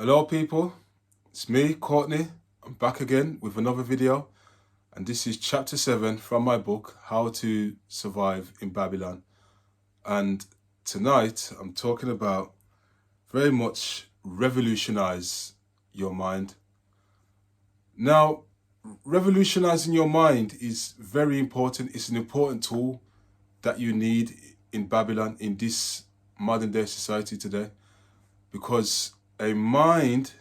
Hello people, it's me, Courtney. I'm back again with another video, and this is chapter 7 from my book, How to Survive in Babylon. And tonight I'm talking about very much revolutionize your mind. Now, revolutionizing your mind is very important. It's an important tool that you need in Babylon, in this modern day society today, because a mind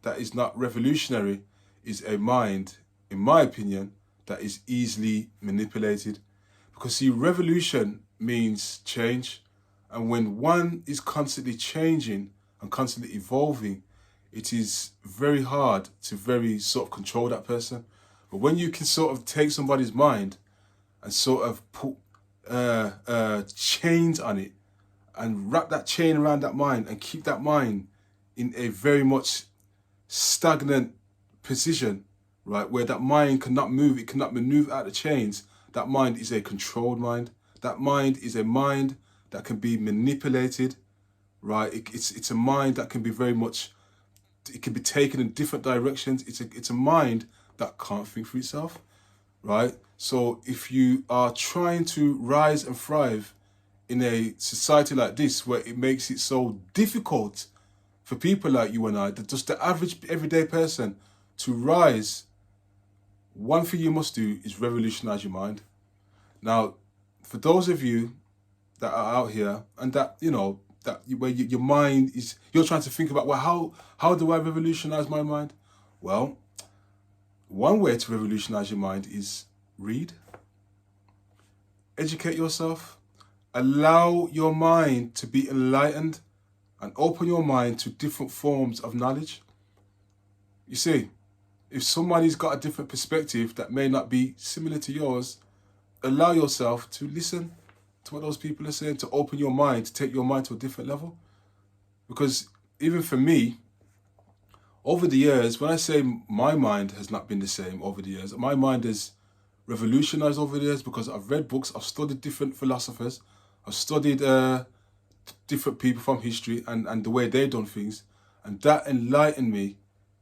that is not revolutionary is a mind, in my opinion, that is easily manipulated. Because see, revolution means change. And when one is constantly changing and constantly evolving, it is very hard to very sort of control that person. But when you can sort of take somebody's mind and sort of put chains on it and wrap that chain around that mind and keep that mind in a very much stagnant position, right, where that mind cannot move, it cannot maneuver out the chains, that mind is a controlled mind. That mind is a mind that can be manipulated, right? It's a mind that can be very much, it can be taken in different directions. It's a mind that can't think for itself, right? So if you are trying to rise and thrive in a society like this, where it makes it so difficult for people like you and I, just the average everyday person, to rise, one thing you must do is revolutionize your mind. Now, for those of you that are out here and that, that where your mind is, you're trying to think about, well, how do I revolutionize my mind? Well, one way to revolutionize your mind is read, educate yourself, allow your mind to be enlightened, and open your mind to different forms of knowledge. You see, if somebody's got a different perspective that may not be similar to yours, allow yourself to listen to what those people are saying, to open your mind, to take your mind to a different level. Because even for me, over the years, when I say my mind has not been the same over the years, my mind has revolutionized over the years because I've read books, I've studied different philosophers, I've studied different people from history and the way they've done things. And that enlightened me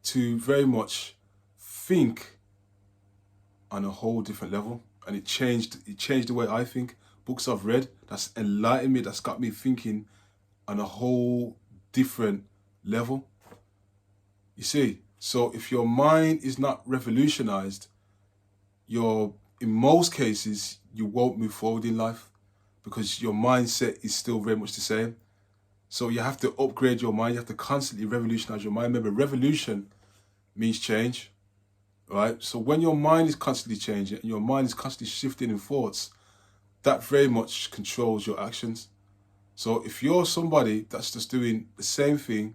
to very much think on a whole different level. And it changed the way I think. Books I've read, that's enlightened me, that's got me thinking on a whole different level. You see, so if your mind is not revolutionized, in most cases, you won't move forward in life, because your mindset is still very much the same. So you have to upgrade your mind. You have to constantly revolutionize your mind. Remember, revolution means change, right? So when your mind is constantly changing and your mind is constantly shifting in thoughts, that very much controls your actions. So if you're somebody that's just doing the same thing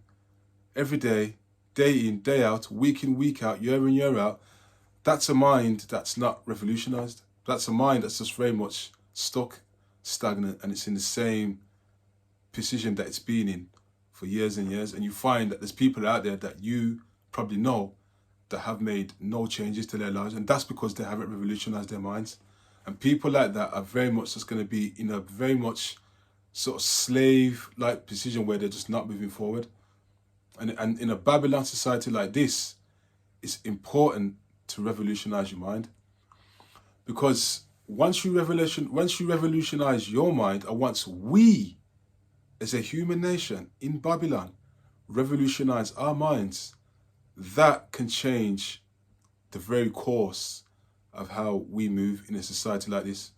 every day in, day out, week in, week out, year in, year out, that's a mind that's not revolutionized. That's a mind that's just very much stuck, stagnant, and it's in the same position that it's been in for years and years. And you find that there's people out there that you probably know that have made no changes to their lives, and that's because they haven't revolutionized their minds. And people like that are very much just going to be in a very much sort of slave-like position where they're just not moving forward. And in a Babylon society like this, it's important to revolutionize your mind, because once you revolutionize your mind, or once we as a human nation in Babylon revolutionize our minds, that can change the very course of how we move in a society like this.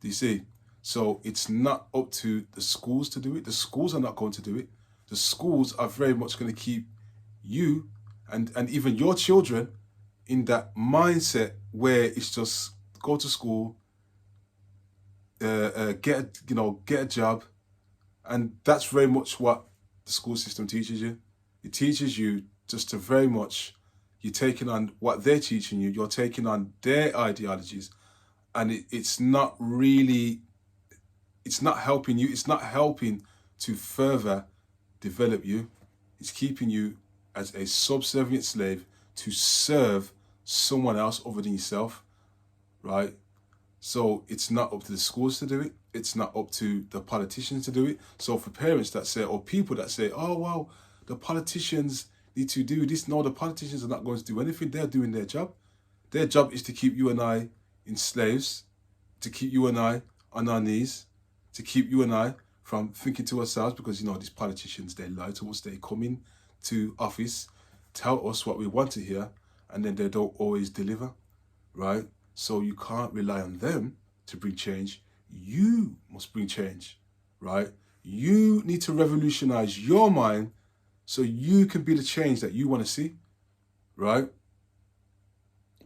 Do you see? So it's not up to the schools to do it. The schools are not going to do it. The schools are very much going to keep you and even your children in that mindset where it's just go to school, get a job, and that's very much what the school system teaches you. It teaches you just to very much, you're taking on what they're teaching you, you're taking on their ideologies, and it's not helping you, it's not helping to further develop you. It's keeping you as a subservient slave to serve someone else other than yourself, right? So it's not up to the schools to do it. It's not up to the politicians to do it. So for parents that say, or people that say, oh, well, the politicians, need to do this. No, the politicians are not going to do anything. They're doing their job. Their job is to keep you and I in slaves, to keep you and I on our knees, to keep you and I from thinking to ourselves, because, you know, these politicians, they lie to us. They come in to office, tell us what we want to hear, and then they don't always deliver, right? So you can't rely on them to bring change. You must bring change, right? You need to revolutionize your mind so you can be the change that you want to see, right?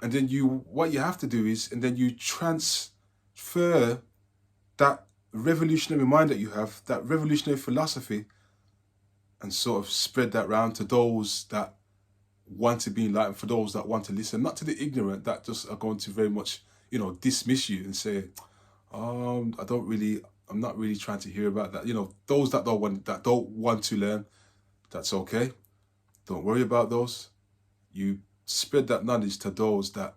And then what you have to do is, and then you transfer that revolutionary mind that you have, that revolutionary philosophy, and sort of spread that round to those that want to be enlightened, for those that want to listen, not to the ignorant that just are going to very much, you know, dismiss you and say, I'm not really trying to hear about that. You know, those that don't want to learn, that's okay. Don't worry about those. You spread that knowledge to those that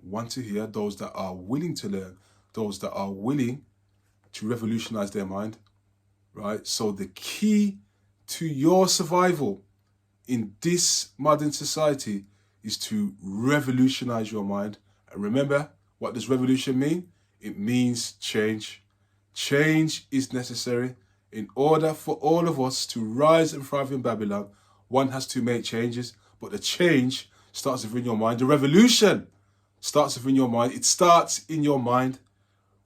want to hear, those that are willing to learn, those that are willing to revolutionize their mind, right? So the key to your survival in this modern society is to revolutionize your mind. And remember, what does revolution mean? It means change. Change is necessary. In order for all of us to rise and thrive in Babylon, one has to make changes, but the change starts within your mind. The revolution starts within your mind. It starts in your mind.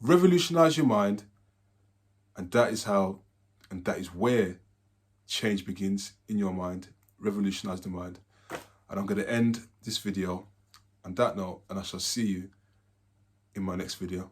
Revolutionize your mind. And that is how, and that is where change begins, in your mind. Revolutionize the mind. And I'm going to end this video on that note, and I shall see you in my next video.